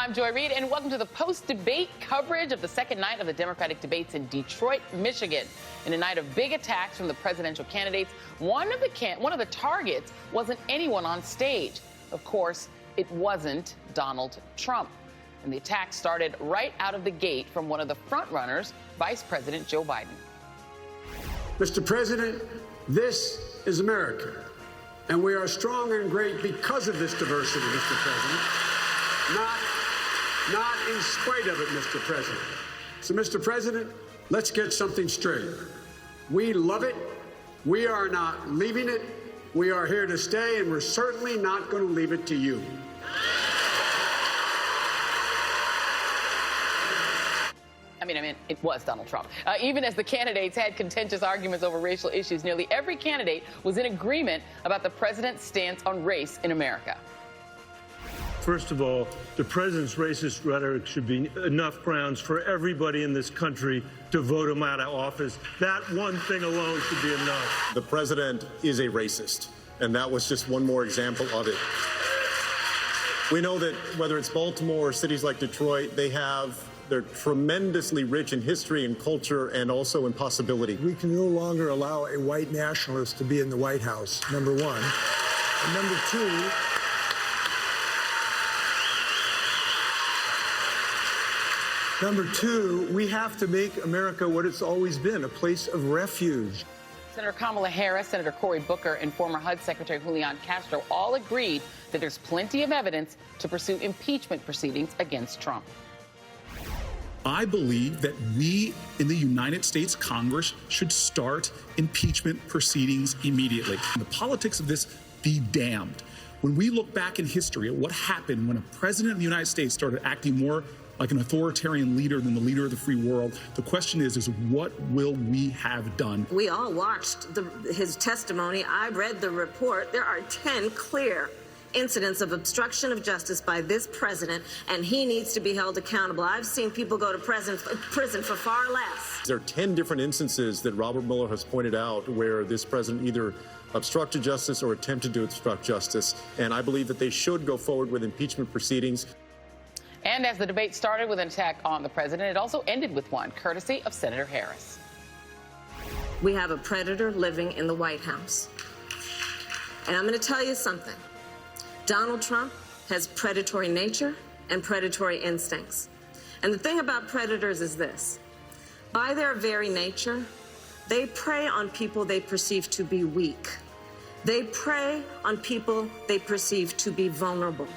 I'm Joy Reid, and welcome to the post-debate coverage of the second night of the Democratic debates in Detroit, Michigan. In a night of big attacks from the presidential candidates, one of the targets wasn't anyone on stage. Of course, it wasn't Donald Trump. And the attack started right out of the gate from one of the frontrunners, Vice President Joe Biden. Mr. President, this is America, and we are strong and great because of this diversity, Mr. President. Not in spite of it, Mr. President. So, Mr. President, let's get something straight. We love it. We are not leaving it. We are here to stay, and we're certainly not going to leave it to you. I mean, it was Donald Trump. Even as the candidates had contentious arguments over racial issues, nearly every candidate was in agreement about the president's stance on race in America. First of all, the president's racist rhetoric should be enough grounds for everybody in this country to vote him out of office. That one thing alone should be enough. The president is a racist, and that was just one more example of it. We know that whether it's Baltimore or cities like Detroit, they're tremendously rich in history and culture and also in possibility. We can no longer allow a white nationalist to be in the White House, number one. And number two, we have to make America what it's always been, a place of refuge. Senator Kamala Harris, Senator Cory Booker, and former HUD Secretary Julian Castro all agreed that there's plenty of evidence to pursue impeachment proceedings against Trump. I believe that we in the United States Congress should start impeachment proceedings immediately. The politics of this be damned. When we look back in history at what happened when a president of the United States started acting more like an authoritarian leader than the leader of the free world, the question is what will we have done? We all watched his testimony. I read the report. There are 10 clear incidents of obstruction of justice by this president, and he needs to be held accountable. I've seen people go to prison for far less. There are 10 different instances that Robert Mueller has pointed out where this president either obstructed justice or attempted to obstruct justice, and I believe that they should go forward with impeachment proceedings. And as the debate started with an attack on the president, it also ended with one, courtesy of Senator Harris. We have a predator living in the White House. And I'm going to tell you something. Donald Trump has predatory nature and predatory instincts. And the thing about predators is this. By their very nature, they prey on people they perceive to be weak. They prey on people they perceive to be vulnerable.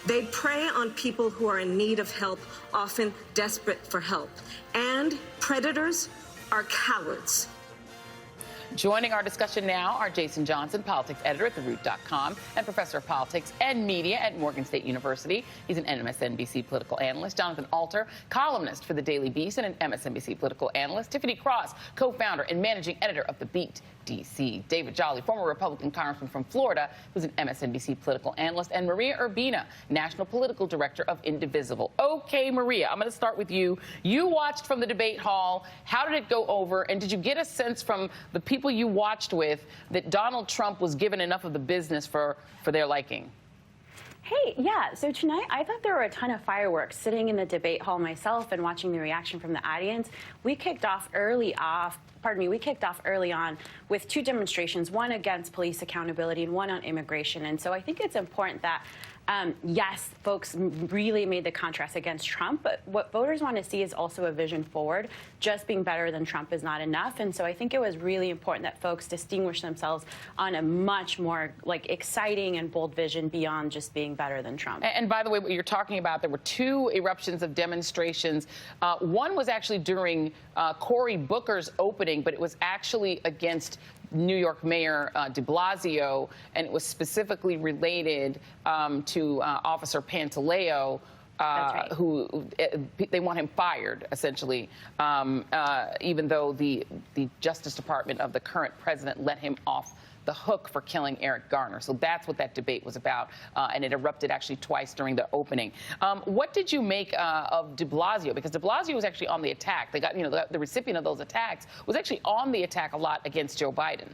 They prey on people who are in need of help, often desperate for help. And predators are cowards. Joining our discussion now are Jason Johnson, politics editor at theroot.com and professor of politics and media at Morgan State University. He's an MSNBC political analyst. Jonathan Alter, columnist for The Daily Beast and an MSNBC political analyst. Tiffany Cross, co-founder and managing editor of The Beat DC. David Jolly, former Republican congressman from Florida, who's an MSNBC political analyst. And Maria Urbina, national political director of Indivisible. Okay, Maria, I'm going to start with you. You watched from the debate hall. How did it go over? And did you get a sense from the people you watched with that Donald Trump was given enough of the business for their liking? Hey, yeah, so tonight I thought there were a ton of fireworks. Sitting in the debate hall myself and watching the reaction from the audience, we kicked off early on with two demonstrations, one against police accountability and one on immigration. And so I think it's important that yes, folks really made the contrast against Trump, but what voters want to see is also a vision forward. Just being better than Trump is not enough. And so I think it was really important that folks distinguish themselves on a much more exciting and bold vision beyond just being better than Trump. And by the way, what you're talking about, there were two eruptions of demonstrations. One was actually during Cory Booker's opening, but it was actually against New York Mayor de Blasio, and it was specifically related to Officer Pantaleo, right. who they want him fired, essentially, even though the Justice Department of the current president let him off the hook for killing Eric Garner. So that's what that debate was about, and it erupted actually twice during the opening. What did you make of de Blasio? Because de Blasio was actually on the attack. They got, the recipient of those attacks was actually on the attack a lot against Joe Biden.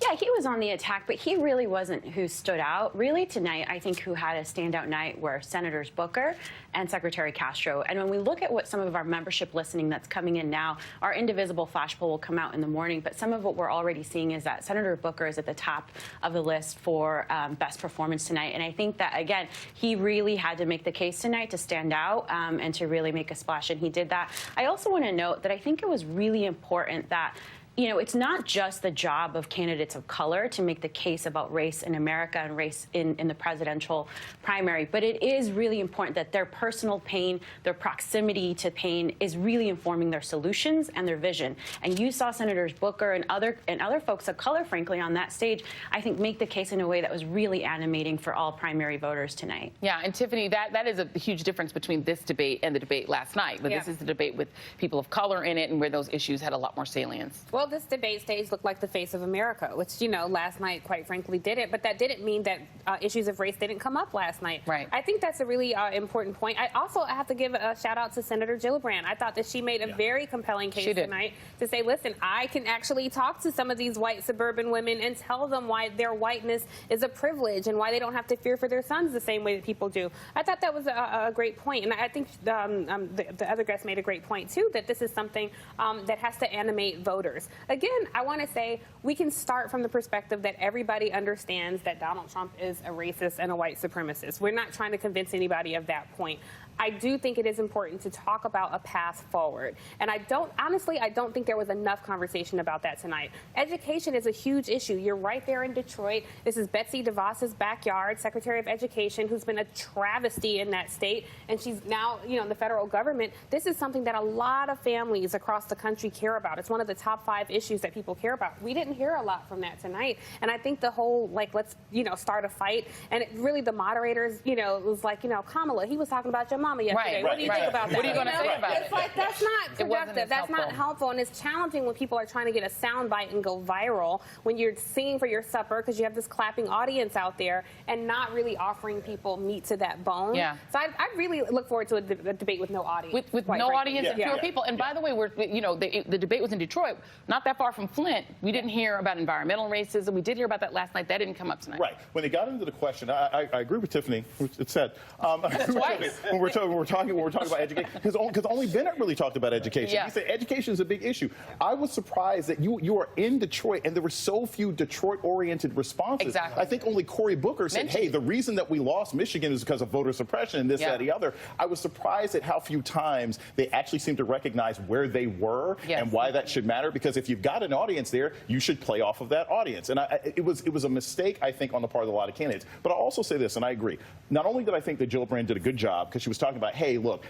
Yeah, he was on the attack, but he really wasn't who stood out. Really tonight, I think who had a standout night were Senators Booker and Secretary Castro. And when we look at what some of our membership listening that's coming in now, our Indivisible flash poll will come out in the morning, but some of what we're already seeing is that Senator Booker is at the top of the list for best performance tonight. And I think that, again, he really had to make the case tonight to stand out and to really make a splash, and he did that. I also want to note that I think it was really important that it's not just the job of candidates of color to make the case about race in America and race in the presidential primary, but it is really important that their personal pain, their proximity to pain is really informing their solutions and their vision. And you saw Senators Booker and other folks of color, frankly, on that stage, I think, make the case in a way that was really animating for all primary voters tonight. Yeah, and Tiffany, that is a huge difference between this debate and the debate last night. But this is the debate with people of color in it and where those issues had a lot more salience. Well, this debate stage looked like the face of America, which, last night, quite frankly, didn't. But that didn't mean that issues of race didn't come up last night. Right. I think that's a really important point. I have to give a shout out to Senator Gillibrand. I thought that she made a very compelling case tonight to say, listen, I can actually talk to some of these white suburban women and tell them why their whiteness is a privilege and why they don't have to fear for their sons the same way that people do. I thought that was a great point. And I think the other guest made a great point, too, that this is something that has to animate voters. Again, I want to say we can start from the perspective that everybody understands that Donald Trump is a racist and a white supremacist. We're not trying to convince anybody of that point. I do think it is important to talk about a path forward. And I don't think there was enough conversation about that tonight. Education is a huge issue. You're right there in Detroit. This is Betsy DeVos's backyard, Secretary of Education, who's been a travesty in that state. And she's now, in the federal government. This is something that a lot of families across the country care about. It's one of the top 5 issues that people care about. We didn't hear a lot from that tonight. And I think the whole, let's, start a fight. And really the moderators, was like, Kamala, he was talking about your mama yesterday. What do you think about that? What are you going to say about it? It's like, that's not productive. That's not helpful. And it's challenging when people are trying to get a soundbite and go viral when you're singing for your supper because you have this clapping audience out there and not really offering people meat to that bone. Yeah. So I really look forward to a debate with no audience. With no audience and fewer people. And by the way, the debate was in Detroit, not that far from Flint. We didn't hear about environmental racism. We did hear about that last night. That didn't come up tonight. Right. When they got into the question, I agree with Tiffany. It said when we're talking about education, because only Bennett really talked about education. Yeah. He said education is a big issue. I was surprised that you are in Detroit and there were so few Detroit-oriented responses. Exactly. I think only Cory Booker said, hey, the reason that we lost Michigan is because of voter suppression and this, that, the other. I was surprised at how few times they actually seemed to recognize where they were and why that should matter, because if you've got an audience there, you should play off of that audience. And it was a mistake, I think, on the part of a lot of candidates. But I'll also say this, and I agree. Not only did I think that Gillibrand did a good job, because she was talking about, hey, look,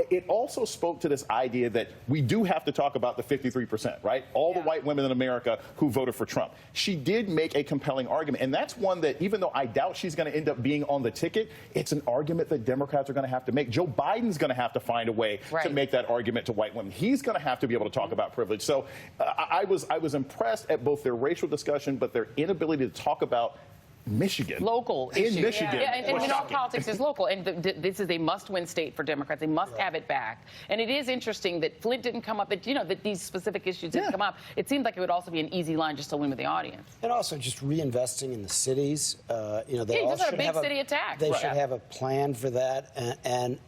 it also spoke to this idea that we do have to talk about the 53%, right? All the white women in America who voted for Trump. She did make a compelling argument. And that's one that, even though I doubt she's going to end up being on the ticket, it's an argument that Democrats are going to have to make. Joe Biden's going to have to find a way to make that argument to white women. He's going to have to be able to talk about privilege. So I was impressed at both their racial discussion, but their inability to talk about Michigan. Local in issue. Michigan. Yeah, and all politics is local. And this is a must-win state for Democrats. They must have it back. And it is interesting that Flint didn't come up, that these specific issues didn't come up. It seemed like it would also be an easy line just to win with the audience. And also just reinvesting in the cities. They all just had should a big have city attack. They should have a plan for that. And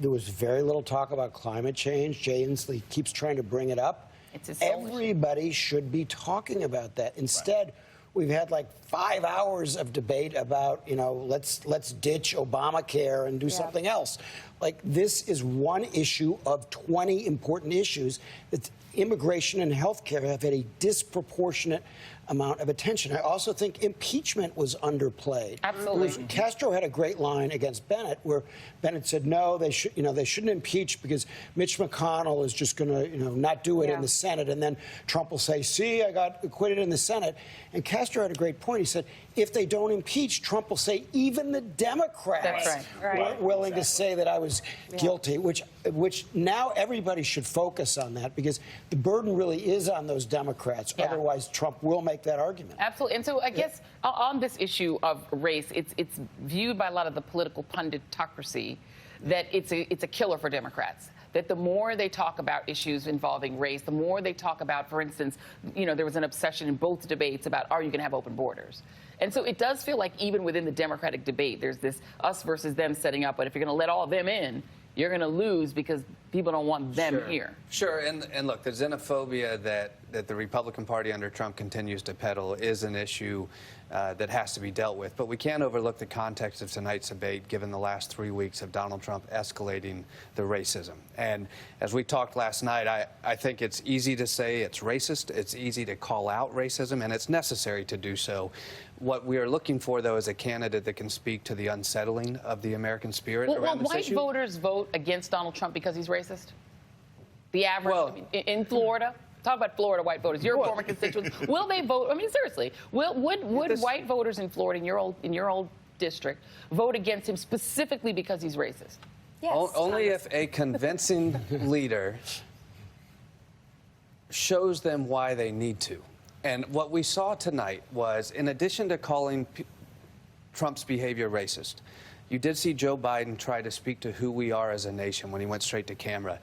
there was very little talk about climate change. Jay Inslee keeps trying to bring it up. Everybody should be talking about that. Instead, we've had like 5 hours of debate about, let's ditch Obamacare and do something else. Like, this is one issue of 20 important issues that immigration and health care have had a disproportionate amount of attention. I also think impeachment was underplayed. Absolutely. Castro had a great line against Bennett, where Bennett said, no, they shouldn't impeach because Mitch McConnell is just going to, not do it in the Senate. And then Trump will say, see, I got acquitted in the Senate. And Castro had a great point. He said, if they don't impeach, Trump will say, even the Democrats weren't willing to say that I was guilty, which now everybody should focus on that, because the burden really is on those Democrats. Otherwise, Trump will make that argument. Absolutely. And so I guess on this issue of race, it's viewed by a lot of the political punditocracy that it's a killer for Democrats. that the more they talk about issues involving race, the more they talk about, for instance, there was an obsession in both debates about, are you going to have open borders? And so it does feel like even within the Democratic debate, there's this us versus them setting up. But if you're going to let all of them in, you're going to lose because people don't want them here. Sure, and look, the xenophobia that the Republican Party under Trump continues to peddle is an issue that has to be dealt with. But we can't overlook the context of tonight's debate, given the last 3 weeks of Donald Trump escalating the racism. And as we talked last night, I think it's easy to say it's racist. It's easy to call out racism, and it's necessary to do so. What we are looking for, though, is a candidate that can speak to the unsettling of the American spirit around this issue. Will white voters vote against Donald Trump because he's racist? The average in Florida? Talk about Florida white voters. Your former constituents. Will they vote? I mean, seriously, would white voters in Florida, in your old district, vote against him specifically because he's racist? Yes. Only if a convincing leader shows them why they need to. And what we saw tonight was, in addition to calling Trump's behavior racist, you did see Joe Biden try to speak to who we are as a nation when he went straight to camera.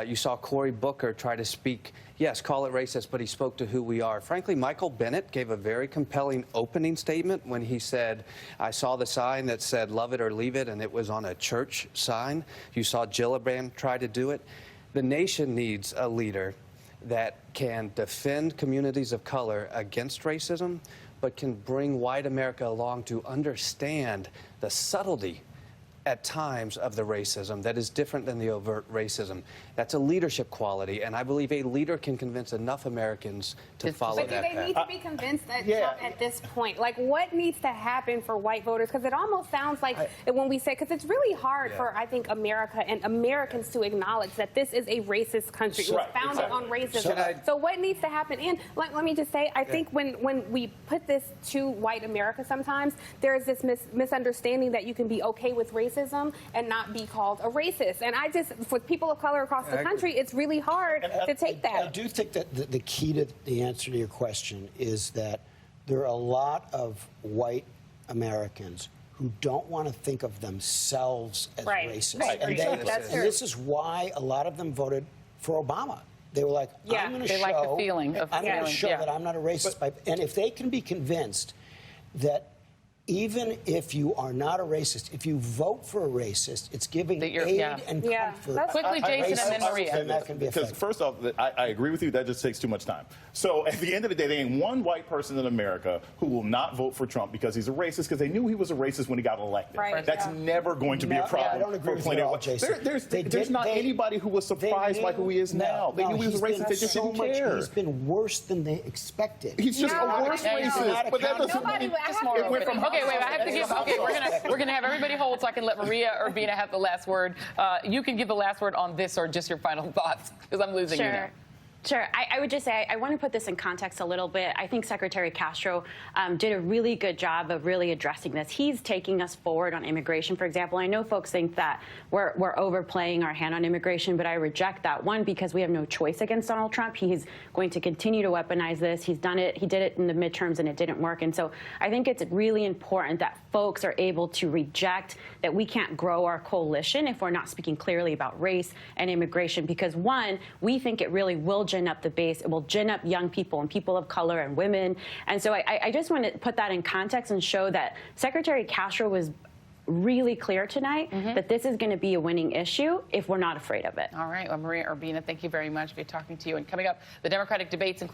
You saw Cory Booker try to speak, yes, call it racist, but he spoke to who we are. Frankly, Michael Bennet gave a very compelling opening statement when he said, I saw the sign that said, love it or leave it, and it was on a church sign. You saw Gillibrand try to do it. The nation needs a leader that can defend communities of color against racism, but can bring white America along to understand the subtlety at times of the racism that is different than the overt racism. That's a leadership quality, and I believe a leader can convince enough Americans to follow that path. But do they need to be convinced that Trump at this point? Like, what needs to happen for white voters? Because it almost sounds like when we say, because it's really hard for, I think, America and Americans to acknowledge that this is a racist country. It was founded on racism. So what needs to happen? And let me just say, I think when we put this to white America sometimes, there is this misunderstanding that you can be okay with racism and not be called a racist. And I just, for people of color across the country, it's really hard to take that. I do think that the key to the answer to your question is that there are a lot of white Americans who don't want to think of themselves as racist. And this is why a lot of them voted for Obama. They were like, I'm going to show, like the feeling of that I'm not a racist. And if they can be convinced that even if you are not a racist, if you vote for a racist, it's giving aid and comfort. Quickly, Jason, and then Maria. And that can be effective. Because first off, I agree with you. That just takes too much time. So at the end of the day, there ain't one white person in America who will not vote for Trump because he's a racist, because they knew he was a racist when he got elected. That's never going to be a problem. I don't agree with you at all, Jason. There's not anybody who was surprised by who he is now. They knew he was a racist. They just didn't care. He's been worse than they expected. He's just a worse racist. But that doesn't mean it went from Okay, wait, I have to give. Okay, we're gonna have everybody hold so I can let Maria Urbina have the last word. You can give the last word on this or just your final thoughts, because I'm losing you now. Sure. I would just say I want to put this in context a little bit. I think Secretary Castro did a really good job of really addressing this. He's taking us forward on immigration, for example. I know folks think that we're overplaying our hand on immigration, but I reject that. One, because we have no choice against Donald Trump. He's going to continue to weaponize this. He's done it. He did it in the midterms, and it didn't work. And so I think it's really important that folks are able to reject that we can't grow our coalition if we're not speaking clearly about race and immigration, because, one, we think it really will gin up the base. It will gin up young people and people of color and women. And so I just want to put that in context and show that Secretary Castro was really clear tonight that this is going to be a winning issue if we're not afraid of it. All right. Well, Maria Urbina, thank you very much for talking to you. And coming up, the Democratic debates include